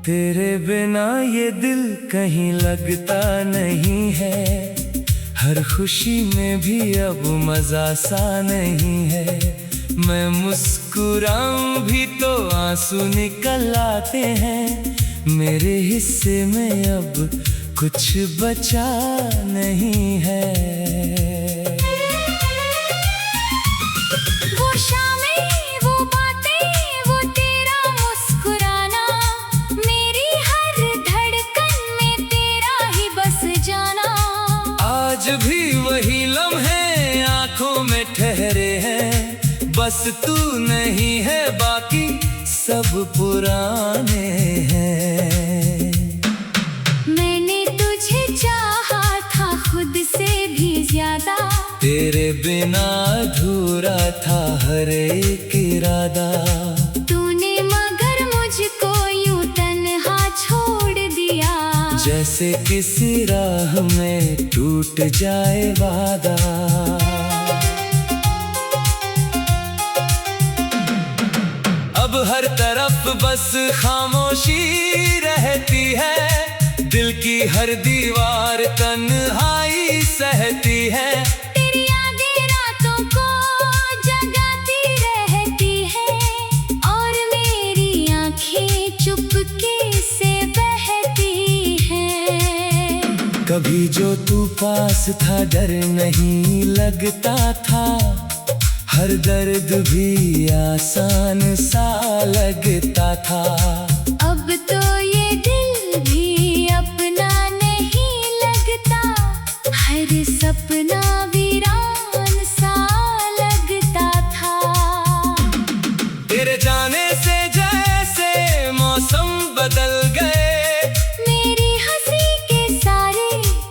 तेरे बिना ये दिल कहीं लगता नहीं है। हर खुशी में भी अब मजा सा नहीं है। मैं मुस्कुराऊं भी तो आंसू निकल आते हैं। मेरे हिस्से में अब कुछ बचा नहीं है। वो शामें, वो बातें, वो तेरा मुस्कुराना, मेरी हर धड़कन में तेरा ही बस जाना। आज भी वही लम्हे आंखों में ठहरे हैं। बस तू नहीं है, बाकी सब पुराने हैं। मैंने तुझे चाहा था खुद से भी ज्यादा। तेरे बिना अधूरा था हर एक इरादा। तूने मगर मुझको यूं तन्हा छोड़ दिया। जैसे किसी राह में टूट जाए वादा। अब हर तरफ बस खामोशी रहती है। दिल की हर दीवार तन्हाई सहती है। तेरी यादें रातों को जगाती रहती है। और मेरी आंखें चुपके से बहती हैं। कभी जो तू पास था डर नहीं लगता था। हर दर्द भी आसान सा लगता था। अब तो ये दिल भी अपना नहीं लगता। हर सपना वीरान सा लगता था। तेरे जाने से जैसे मौसम बदल गए। मेरी हंसी के सारे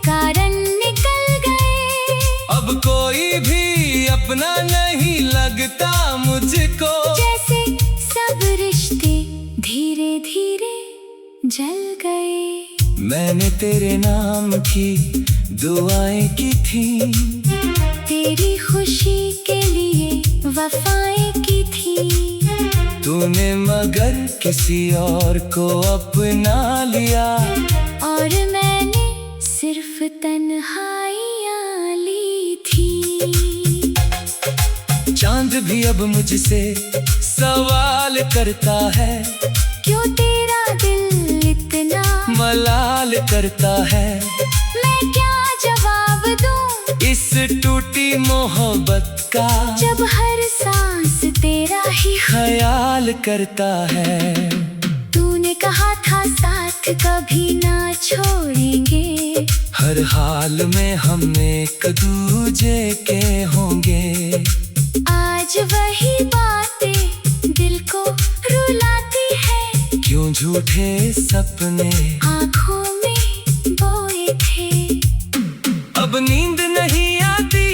कारण निकल गए। अब कोई भी अपना नहीं लगता मुझको। जैसे सब रिश्ते धीरे धीरे जल गए। मैंने तेरे नाम की दुआएं की थी। तेरी खुशी के लिए वफाएं की थी। तूने मगर किसी और को अपना लिया। और मैंने सिर्फ तन्हाइयां ली थी। चांद भी अब मुझसे सवाल करता है। क्यों तेरा दिल इतना मलाल करता है। मैं क्या जवाब दूं इस टूटी मोहब्बत का। जब हर सांस तेरा ही ख्याल करता है। तूने कहा था साथ कभी ना छोड़ेंगे। हर हाल में हम एक दूजे के होंगे। आज वही बातें दिल को रुलाती है। क्यों झूठे सपने आँखों में बोए थे। अब नींद नहीं आती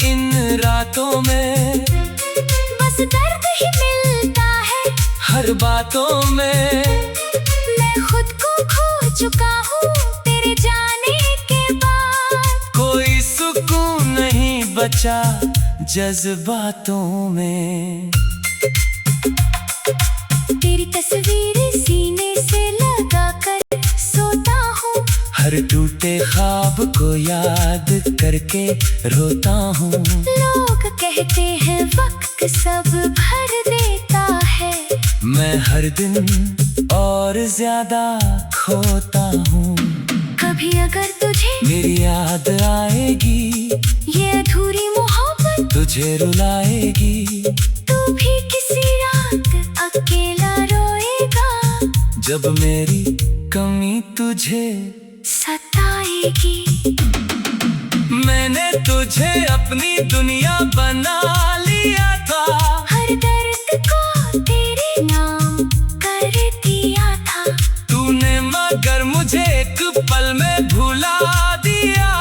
इन रातों में। बस दर्द ही मिलता है हर बातों में। मैं खुद को खो चुका हूँ तेरे जाने के बाद। कोई सुकून नहीं बचा जज्बातों में। तेरी तस्वीर सीने से लगा कर सोता हूँ। हर टूटे ख्वाब को याद करके रोता हूँ। लोग कहते हैं वक्त सब भर देता है। मैं हर दिन और ज्यादा खोता हूँ। कभी अगर तुझे मेरी याद आएगी। ये अधूरी मोहब्बत तुझे रुलाएगी। तू भी किसी रात अकेला रोएगा। जब मेरी कमी तुझे सताएगी। मैंने तुझे अपनी दुनिया बना लिया था। हर दर्द को तेरे नाम कर दिया था। तूने मगर मुझे एक पल में भुला दिया।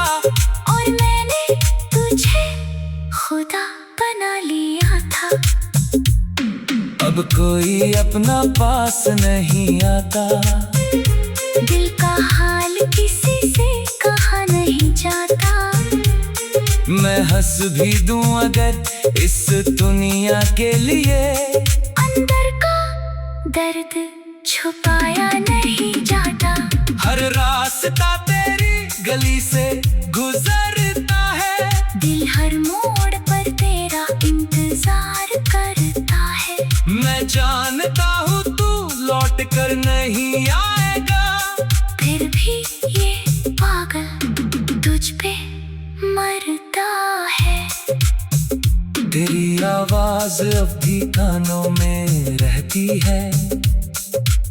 और मैंने तुझे खुदा बना लिया था। अब कोई अपना पास नहीं आता। दिल का हाल किसी से कहा नहीं जाता। मैं हंस भी दूं अगर इस दुनिया के लिए। अंदर का दर्द छुपाया नहीं जाता। हर रास्ता तेरी गली से गुजरता है, दिल हर मोड़ पर तेरा इंतजार करता है। मैं जानता हूँ तू लौट कर नहीं आएगा, फिर भी ये पागल तुझ पे मरता है। तेरी आवाज अब भी कानों में रहती है,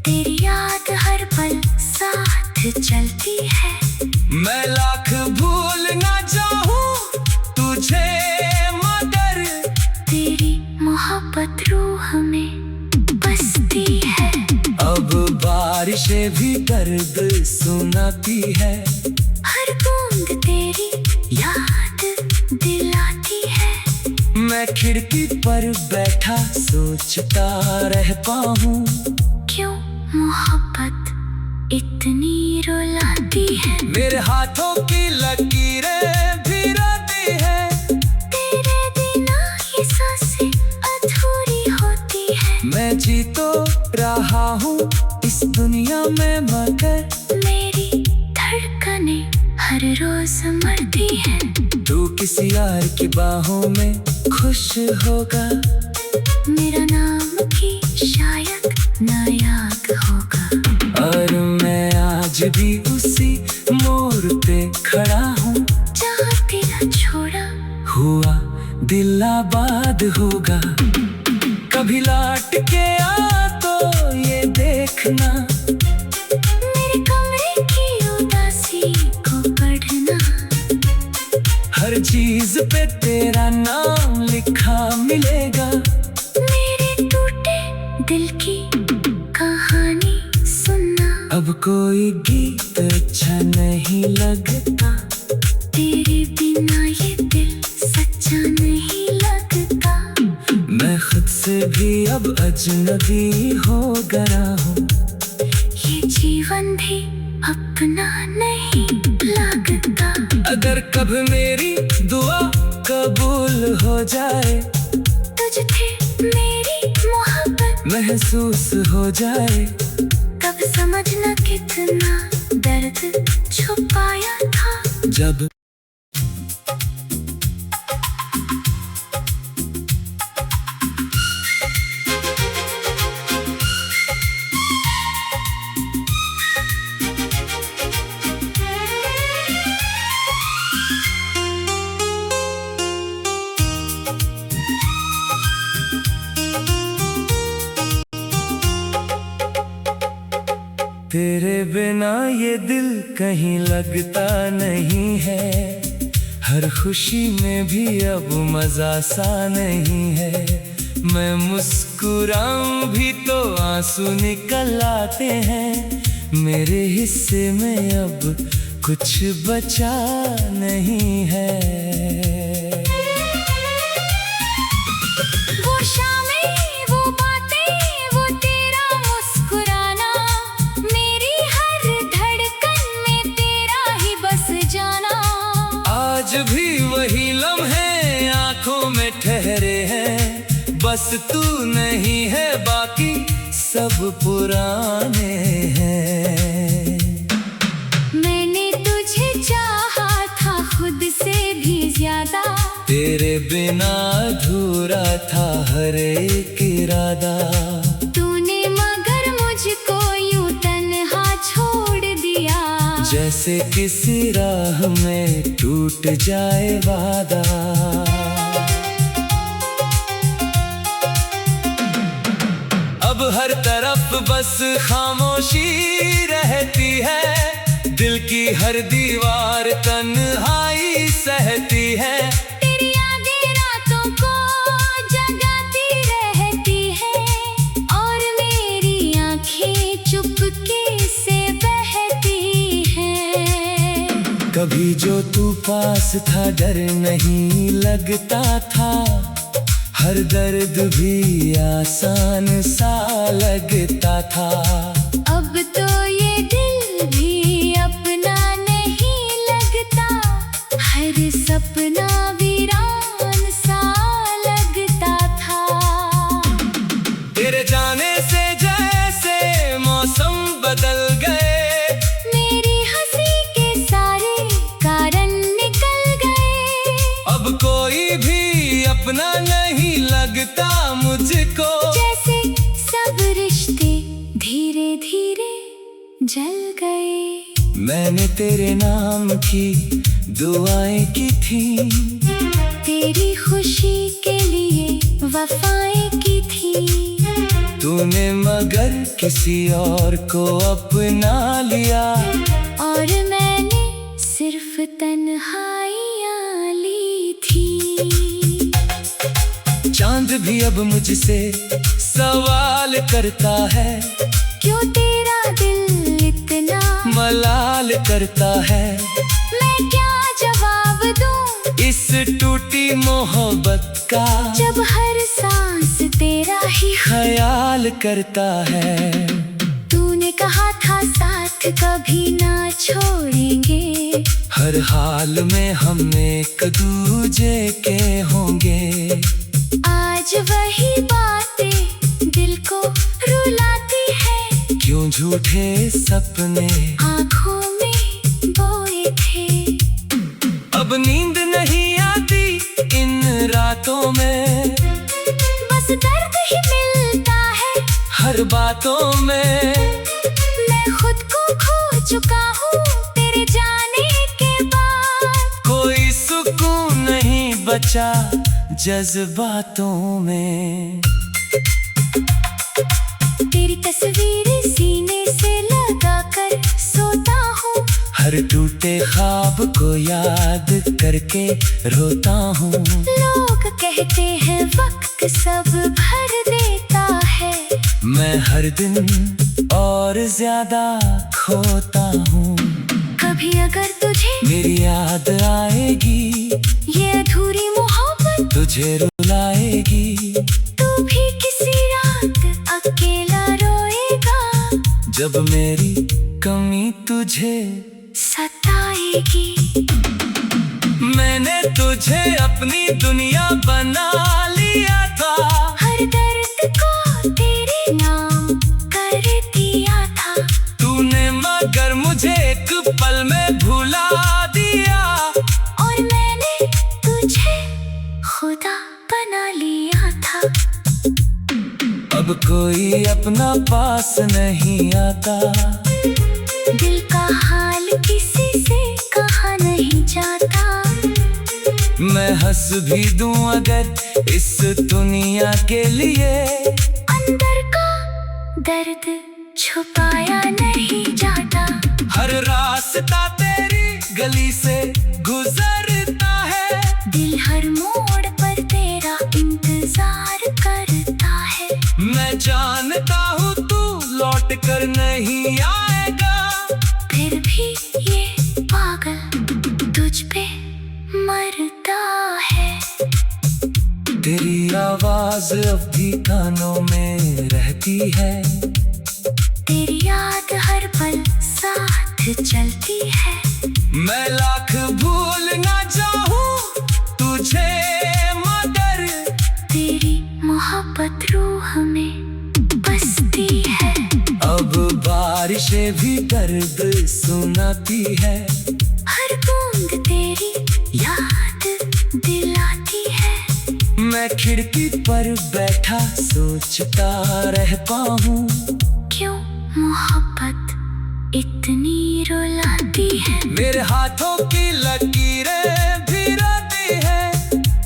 तेरी याद हर पल साथ चलती है। मैं लाख भूल ना जाऊं तुझे मगर तेरी मोहब्बत रूह में बसती है। अब बारिशें भी दर्द सुनाती है, हर बूंद तेरी याद दिलाती है। मैं खिड़की पर बैठा सोचता रहता हूँ, क्यों मोहब्बत इतनी रुलाती है। मेरे हाथों की लकीरें भी रोती है, तेरे बिना ये सांसें अधूरी होती है। मैं जी तो रहा हूँ इस दुनिया में मगर मेरी धड़कने हर रोज मरती है। तू किसी यार की बाहों में खुश होगा, मेरा नाम भी शायद नायाब होगा। और मैं आज भी उसी मोड़ पे खड़ा हूँ, जहाँ तेरा छोड़ा हुआ दिल आबाद होगा। कभी लौट के आ तो ये देखना, मेरे कमरे की उदासी को पढ़ना। हर चीज पे तेरा नाम लिखा मिलेगा, मेरे टूटे दिल की कहानी सुनना। अब कोई गीत अच्छा नहीं लगता, तेरे बिना ये दिल सच्चा नहीं लगता। मैं खुद से भी अब अजनबी हो गया हूँ, ये जीवन भी अपना नहीं लगता। अगर कभी मेरी दुआ कबूल हो जाए, तुझ पे मेरी मोहब्बत महसूस हो जाए, तब समझना कितना दर्द छुपाया था। जब तेरे बिना ये दिल कहीं लगता नहीं है, हर खुशी में भी अब मजा सा नहीं है। मैं मुस्कुराऊं भी तो आंसू निकल आते हैं, मेरे हिस्से में अब कुछ बचा नहीं है। वो शामें, वो बातें, वो तेरा मुस्कुराना, मेरी हर धड़कन में तेरा ही बस जाना। आज भी वही लम्हे आंखों में ठहरे हैं, बस तू नहीं है बाकी सब पुराने हैं। मैंने तुझे चाहा था खुद से भी ज्यादा, तेरे बिना अधूरा था हर एक इरादा। तूने मगर मुझको यूं तन्हा छोड़ दिया, जैसे किसी राह में टूट जाए वादा। अब हर तरफ बस खामोशी रहती है, दिल की हर दीवार तन्हाई सहती है। तेरी यादें रातों को जगाती रहती है, और मेरी आंखें चुपके से बहती हैं। कभी जो तू पास था डर नहीं लगता था, हर दर्द भी आसान सा लगता था। अब तो ये दिल भी अपना नहीं लगता, हर सपना वीरान सा लगता था। तेरे जाने से जैसे मैंने तेरे नाम की दुआएं की थी, तेरी खुशी के लिए वफाएं की थी। तूने मगर किसी और को अपना लिया, और मैंने सिर्फ तन्हाइयाँ ली थी। चांद भी अब मुझसे सवाल करता है, क्यों तेरा दिल इतना मलाल करता है। मैं क्या जवाब दूं इस टूटी मोहब्बत का, जब हर सांस तेरा ही ख्याल करता है। तूने कहा था साथ कभी ना छोड़ेंगे, हर हाल में हम एक दूजे के होंगे। आज वही बातें दिल को रुलाती है, क्यों झूठे सपने आँखों में बोए थे। अब नींद नहीं आती इन रातों में, बस दर्द ही मिलता है हर बातों में। मैं खुद को खो चुका हूँ तेरे जाने के बाद, कोई सुकून नहीं बचा जज्बातों में। तेरी तस्वीर सीने से लगा कर सोता हूँ, हर टूटे ख्वाब को याद करके रोता हूँ। लोग कहते हैं वक्त सब भर देता है, मैं हर दिन और ज्यादा खोता हूँ। कभी अगर तुझे मेरी याद आएगी, ये अधूरी मोहब्बत तुझे रुलाएगी। तू भी किसी रात अकेला रोएगा, जब मेरी कमी तुझे सताएगी। मैंने तुझे अपनी दुनिया बना लिया था, हर दर्द को तेरे नाम कर दिया था। तूने मगर मुझे एक पल में भुला दिया, और मैंने तुझे खुदा बना लिया था। अब कोई अपना पास नहीं आता, दिल का हाल किसी से कहा नहीं जाता। मैं हंस भी दूं अगर इस दुनिया के लिए, अंदर का दर्द छुपाया नहीं जाता। हर रास्ता तेरी गली से गुजरता है, दिल हर मोड़ पर तेरा इंतजार करता है। मैं जानता हूँ तू लौट कर नहीं आएगा, फिर भी ये पागल तुझ पे मरता है। तेरी आवाज अब भी कानों में रहती है, तेरी याद हर पल साथ चलती है। मैं लाख भूल ना जाऊं तुझे मगर तेरी मोहब्बत रूह में बसती है। अब बारिशें भी दर्द सुनाती है, हर बूंद तेरी याद दिलाती है। मैं खिड़की पर बैठा सोचता रहता हूँ, क्यों मोहब्बत इतनी रुलाती है। मेरे हाथों की लकीरें भी रोती है,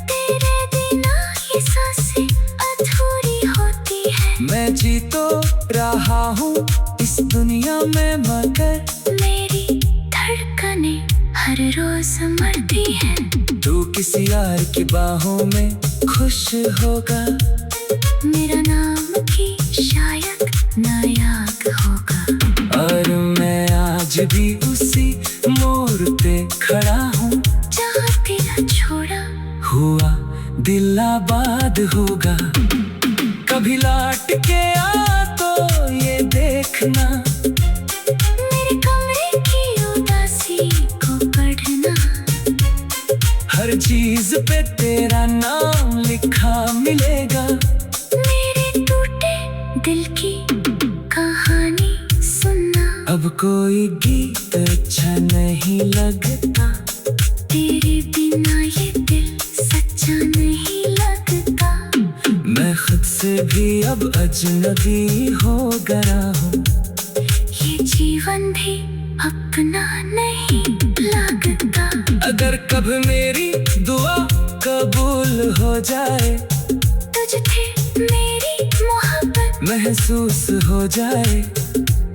तेरे बिना ये सांसें अधूरी होती है। मैं जी तो रहा हूँ इस दुनिया में मगर मेरी धड़कनें हर रोज मरती है। तू किसी यार की बाहों में खुश होगा, मेरा नाम भी शायद नायाब होगा। और मैं आज भी उसी मोड़ पे खड़ा हूँ, जहाँ तेरा छोड़ा हुआ दिल आबाद होगा। कभी लौट के आ तो ये देखना, मेरे कमरे की उदासी को पढ़ना। हर चीज पे तेरा नाम लिखा मिलेगा। मेरे टूटे दिल की कहानी सुनना। अब कोई गीत अच्छा नहीं लगता, तेरे बिना ये दिल सच्चा नहीं लगता। मैं खुद से भी अब अजनबी हो गया हूँ, ये जीवन भी अब अपना नहीं लगता। अगर कभी मेरी दुआ कबूल हो जाए, तुझसे मेरी मोहब्बत महसूस हो जाए,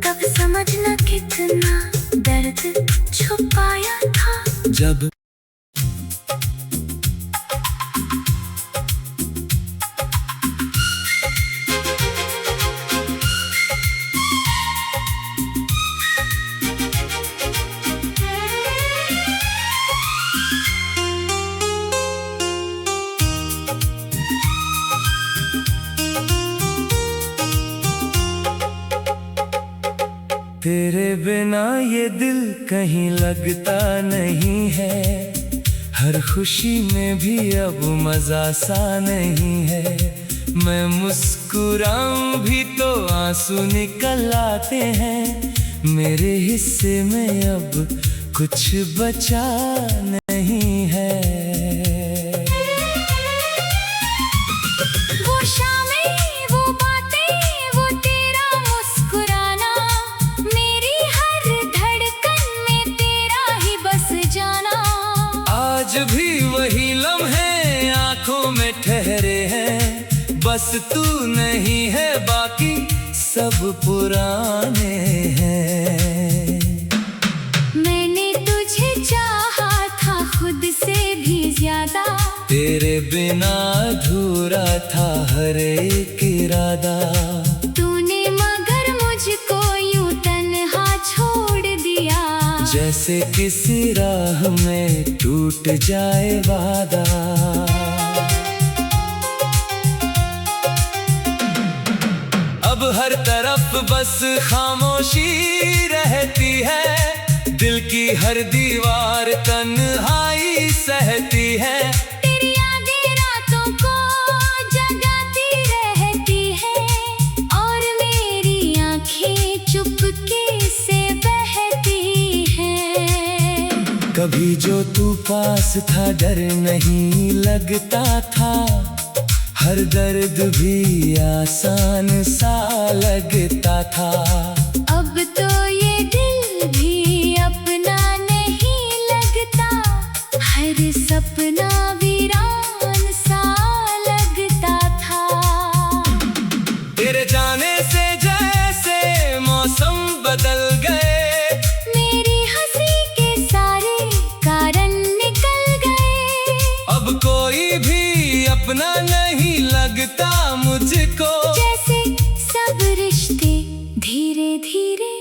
तब समझना कितना दर्द छुपाया था। जब तेरे बिना ये दिल कहीं लगता नहीं है, हर खुशी में भी अब मजा सा नहीं है। मैं मुस्कुराऊं भी तो आंसू निकल आते हैं, मेरे हिस्से में अब कुछ बचा नहीं है। वो शामें, वो बातें, वो तेरा मुस्कुराना, मेरी हर धड़कन में तेरा ही बस जाना। आज भी वही लम्हे आंखों में ठहरे हैं, बस तू नहीं है, बाकी सब पुराने हैं। मैंने तुझे चाहा था खुद से भी ज्यादा, तेरे बिना अधूरा था हर एक इरादा। तूने मगर मुझको यूं तन्हा छोड़ दिया, जैसे किसी राह में टूट जाए वादा। अब हर तरफ बस खामोशी रहती है, दिल की हर दीवार तन्हाई सहती है। तेरी यादें रातों को जगाती रहती है, और मेरी आंखें चुपके से बहती हैं। कभी जो तू पास था डर नहीं लगता था, हर दर्द भी आसान सा लगता था। अब तो ये दिल भी अपना नहीं लगता, हर सपना वीरान सा लगता था। तेरे जाने से जैसे मौसम बदल गए, मेरी हंसी के सारे कारण निकल गए। अब कोई भी अपना नहीं लगता मुझको, जैसे सब रिश्ते धीरे धीरे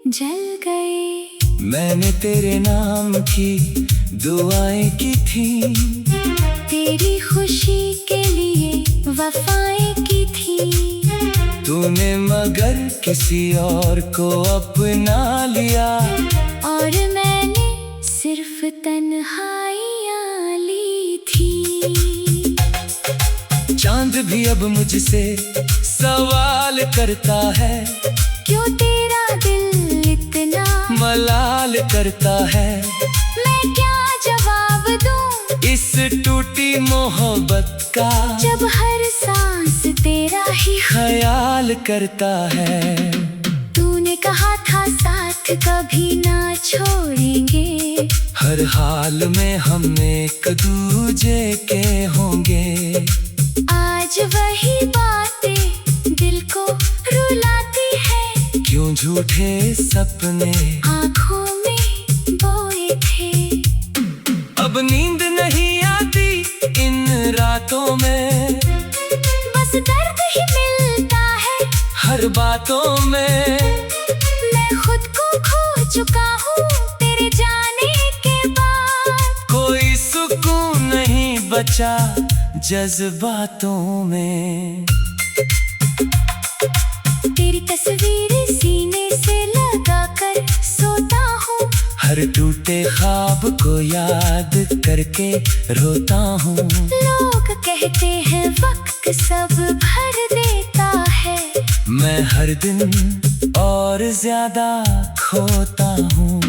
जल गए। मैंने तेरे नाम की दुआएं की थी, तेरी खुशी के लिए वफाएं की थी। तूने मगर किसी और को अपना लिया, और मैंने सिर्फ तन्हाइयाँ ली थी। चांद भी अब मुझसे सवाल करता है, क्यों तेरा दिल इतना मलाल करता है। मैं क्या जवाब दूं इस टूटी मोहब्बत का, जब हर सांस तेरा ही ख्याल करता है। तूने कहा था साथ कभी ना छोड़ेंगे, हर हाल में हम एक दूजे के होंगे। आज वही बातें दिल को रुलाती है, क्यों झूठे सपने आँखों में बोए थे। अब नींद नहीं आती इन रातों में, बस दर्द ही मिलता है हर बातों में। मैं खुद को खो चुका हूँ तेरे जाने के बाद, कोई सुकून नहीं बचा जज्बातों में। तेरी तस्वीर सीने से लगा कर सोता हूँ, हर टूटे ख्वाब को याद करके रोता हूँ। लोग कहते हैं वक्त सब भर देता है, मैं हर दिन और ज्यादा खोता हूँ।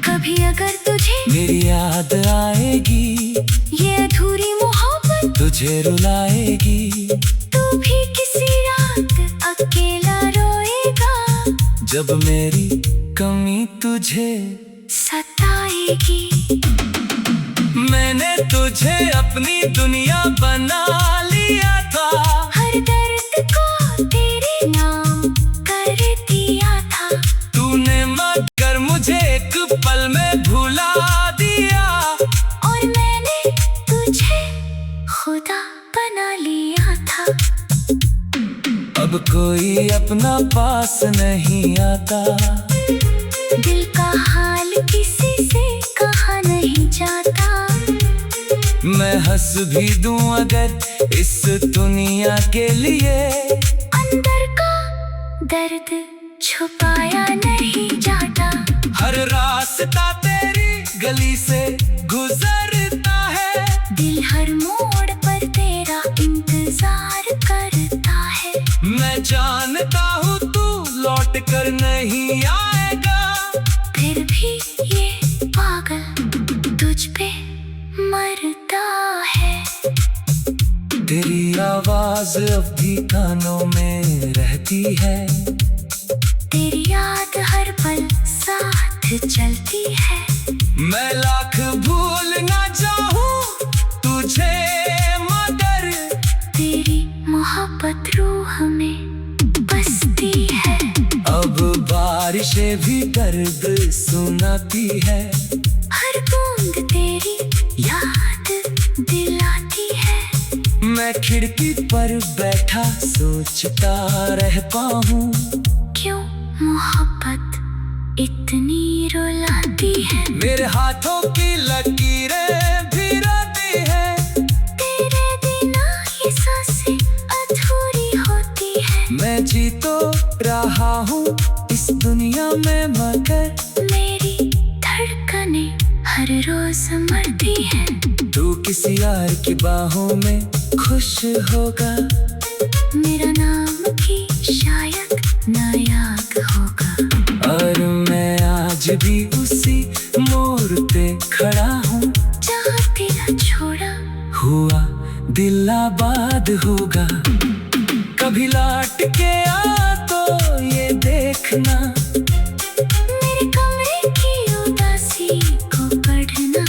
कभी अगर तुझे मेरी याद आएगी, ये अधूरी मोहब्बत तुझे रुलाएगी। तू भी किसी रात अकेला रोएगा, जब मेरी कमी तुझे सताएगी। मैंने तुझे अपनी दुनिया बना लिया था, हर दर्द को तेरे नाम कर दिया था। तूने मगर मुझे एक पल में भुला दिया, और मैंने तुझे खुदा बना लिया था। अब कोई अपना पास नहीं आता, दिल का हाल किसी से कहा नहीं जाता। मैं हंस भी दूं अगर इस दुनिया के लिए, अंदर का दर्द छुपाया नहीं जाता। हर रास्ता तेरी गली से गुजरता है, दिल हर मोड़ पर तेरा इंतजार करता है। मैं जानता हूँ तू लौट कर नहीं आएगा, फिर भी ये पागल तुझ पे मरता है। तेरी आवाज अब भी कानों में रहती है, तेरी याद हर पल साथ चलती है। मैं लाख भूल ना जाऊं तुझे मगर तेरी मोहब्बत रूह में बसती है। अब बारिशें भी दर्द सुनाती है, हर बूंद तेरी याद दिलाती है। मैं खिड़की पर बैठा सोचता रह पाऊं, क्यों मोहब्बत इतनी रुलाती है। मेरे हाथों की लकीरें भी रोती है, तेरे बिना ये सांसें अधूरी होती है। मैं जी तो रहा हूँ इस दुनिया में मगर मेरी धड़कनें हर रोज मरती है। तू किसी यार की बाहों में खुश होगा, मेरा नाम भी शायद नायाब होगा। और मैं आज भी उसी मोड़ पे खड़ा हूँ, जहाँ तेरा छोड़ा हुआ दिल आबाद होगा। कभी लौट के आ तो ये देखना, मेरे कमरे की उदासी को पढ़ना।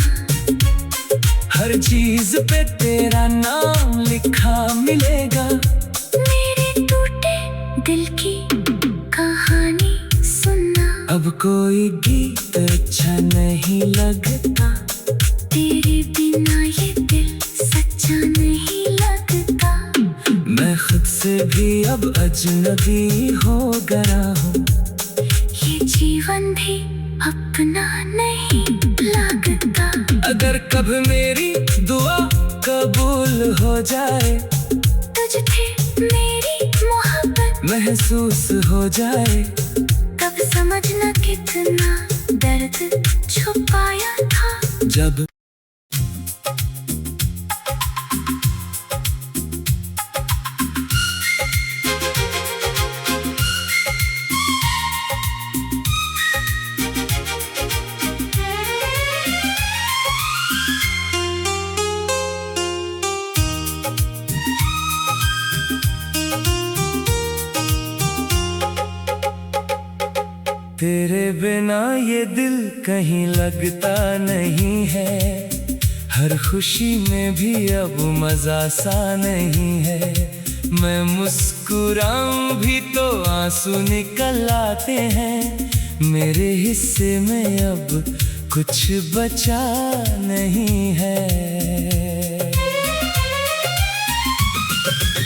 हर चीज पे तेरा नाम लिखा मिलेगा, मेरे टूटे दिल की कहानी सुनना। अब कोई गीत अच्छा नहीं लगता, तेरे बिना ये दिल सच्चा नहीं लगता। मैं खुद से भी अब अजनबी हो गया हूँ, ये जीवन भी अपना नहीं लगता। अगर कभी मेरी दुआ कबूल हो जाए, तुझ पे मेरी मोहब्बत महसूस हो जाए, तब समझना कितना दर्द छुपाया था। जब तेरे बिना ये दिल कहीं लगता नहीं है, हर खुशी में भी अब मजा सा नहीं है। मैं मुस्कुराऊं भी तो आंसू निकल आते हैं, मेरे हिस्से में अब कुछ बचा नहीं है।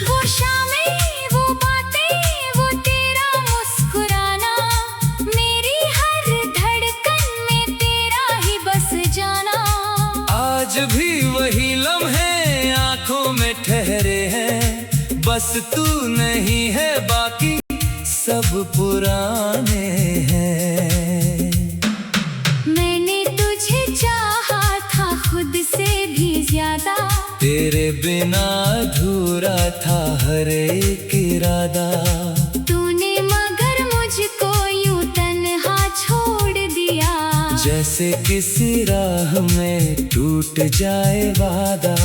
वो शामें, वो बातें, वो तेरा मुस्कुराना, मेरी हर धड़कन में तेरा ही बस जाना। आज भी वही लम्हे आंखों में ठहरे हैं, बस तू नहीं है बाकी सब पुराने हैं। मैंने तुझे चाहा था खुद से भी ज्यादा, तेरे बिना अधूरा था हर एक इरादा। तूने मगर मुझको यूं तन्हा छोड़ दिया, जैसे किसी राह में टूट जाए वादा।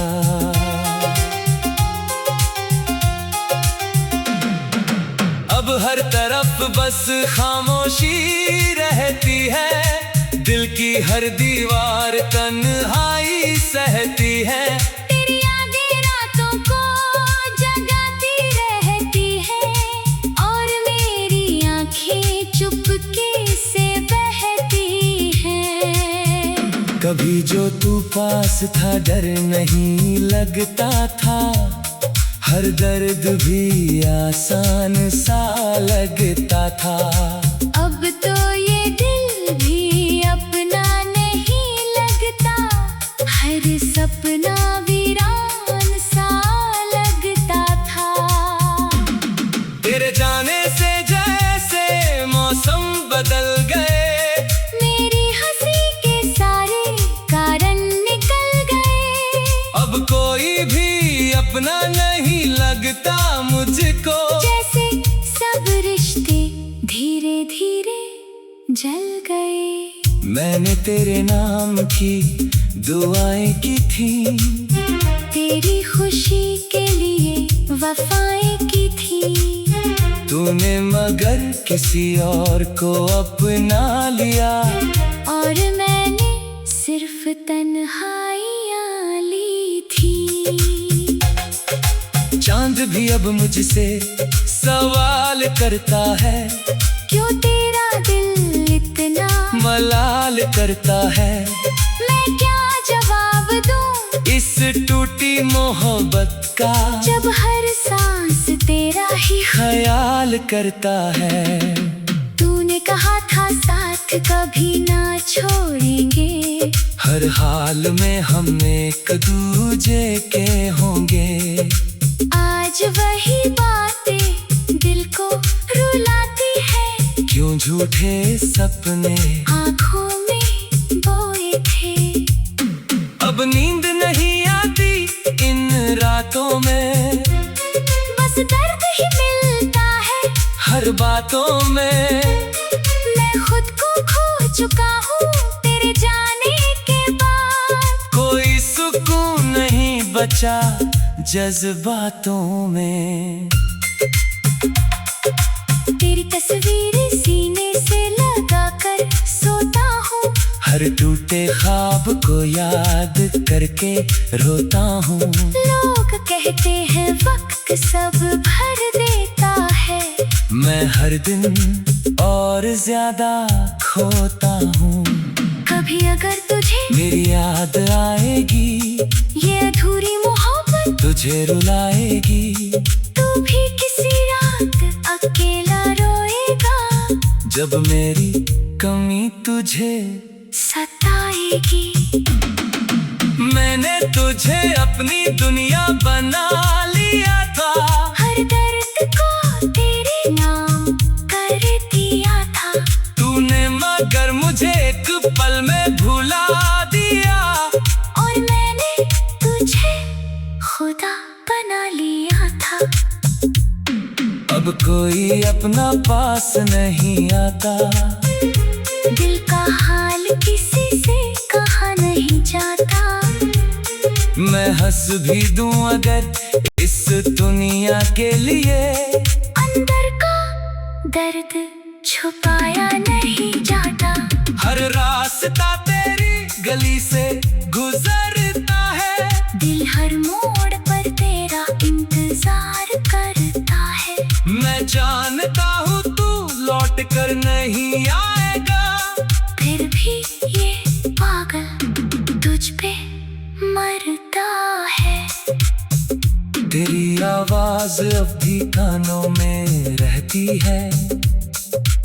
अब अब हर तरफ बस खामोशी रहती है, दिल की हर दीवार तन्हाई सहती है। तेरी यादें रातों को जगाती रहती है, और मेरी आंखें चुपके से बहती हैं। कभी जो तू पास था डर नहीं लगता था, हर दर्द भी आसान सा लगता था। अब तो ये दिल भी अपना नहीं लगता, हर सपना वीरान सा लगता था। तेरे जाने से जैसे मौसम बदल गए, मेरी हंसी के सारे कारण निकल गए। अब कोई भी अपना नहीं लगता मुझको, जैसे सब रिश्ते धीरे धीरे जल गए। मैंने तेरे नाम की दुआएं की थी, तेरी खुशी के लिए वफाएं की थी। तूने मगर किसी और को अपना लिया, और मैंने सिर्फ तन्हाइयाँ ली थी। चांद भी अब मुझसे सवाल करता है, क्यों तेरा दिल इतना मलाल करता है। मैं क्या जवाब दूं इस टूटी मोहब्बत का, जब हर सांस तेरा ही ख्याल करता है। तूने कहा था साथ कभी ना छोड़ेंगे, हर हाल में हम एक दूजे के होंगे। आज वही बातें दिल को रुलाती है, क्यों झूठे सपने आँखों में बोए थे। अब नींद नहीं आती इन रातों में, बस दर्द ही मिलता है हर बातों में। मैं खुद को खो चुका हूँ तेरे जाने के बाद। कोई सुकून नहीं बचा जज्बातों में। तेरी तस्वीर सीने से लगाकर सोता हूँ, हर टूटे ख्वाब को याद करके रोता हूँ। लोग कहते हैं वक्त सब भर देता है, मैं हर दिन और ज्यादा खोता हूँ। कभी अगर तुझे मेरी याद आएगी, ये अधूरी मोहब्बत तुझे रुलाएगी। तू भी किसी रात अकेला रोएगा, जब मेरी कमी तुझे सताएगी। मैंने तुझे अपनी दुनिया बना लिया था, हर दर्द को तेरे नाम कर दिया था। तूने मगर मुझे एक पल में भुला दिया, और मैंने तुझे खुदा बना लिया था। अब कोई अपना पास नहीं आता, दिल का हाल किसी से कहा नहीं जाता। मैं हंस भी दूं अगर इस दुनिया के लिए, अंदर का दर्द छुपाया नहीं जाता। हर रास्ता तेरी गली से गुजरता है, दिल हर मोड़ पर तेरा इंतजार करता है। मैं जानता हूँ तू लौट कर नहीं आएगा, फिर भी ये पागल तुझ पे मरता है। तेरी आवाज अब भी कानों में रहती है,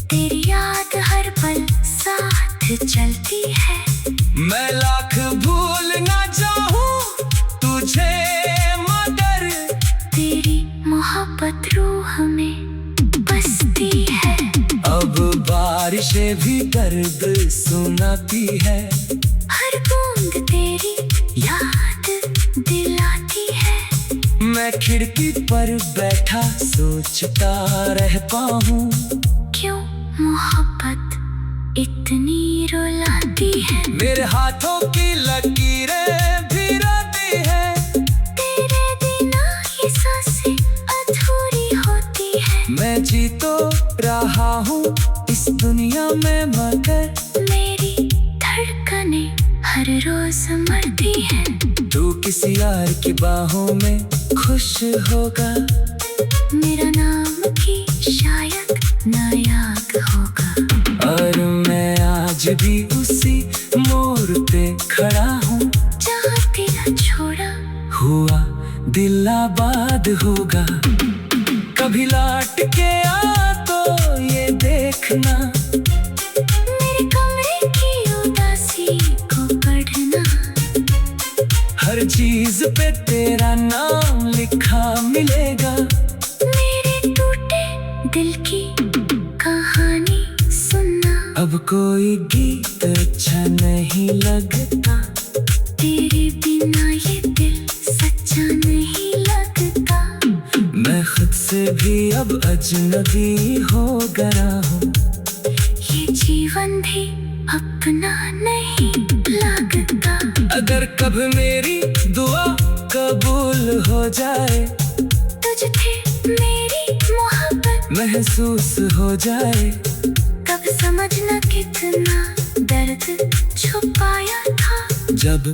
तेरी याद हर पल साथ चलती है। मैं लाख भूल ना जाऊं तुझे मगर, तेरी मोहब्बत रूह में बसती है। अब बारिशें भी दर्द सुनाती है, हर बूंद तेरी याद दिलाती है। मैं खिड़की पर बैठा सोचता रहता हूँ, क्यों मोहब्बत इतनी रुलाती है। मेरे हाथों की लकीरें भी रोती है, तेरे बिना ये सांसें अधूरी होती है। मैं जी तो में मगर मेरी धड़कनें हर रोज मरती है। तू किसी यार की बाहों में खुश होगा, मेरा नाम भी शायद नायाब होगा। और मैं आज भी उसी मोड़ पे खड़ा हूँ, जहाँ तेरा छोड़ा हुआ दिल आबाद होगा। कभी लौट के आ तो ये देखना, मेरे कमरे की उदासी को पढ़ना। हर चीज पे तेरा नाम लिखा मिलेगा। मेरे टूटे दिल की कहानी सुनना। अब कोई गीत अच्छा नहीं लगता, तेरे बिना ये दिल सच्चा नहीं लगता। मैं खुद से भी अब अजनबी हो गया हूँ, ये जीवन भी अपना नहीं लगता। अगर कभी मेरी दुआ कबूल हो जाए, तुझसे मेरी मोहब्बत महसूस हो जाए, कब समझना कितना दर्द छुपाया था। जब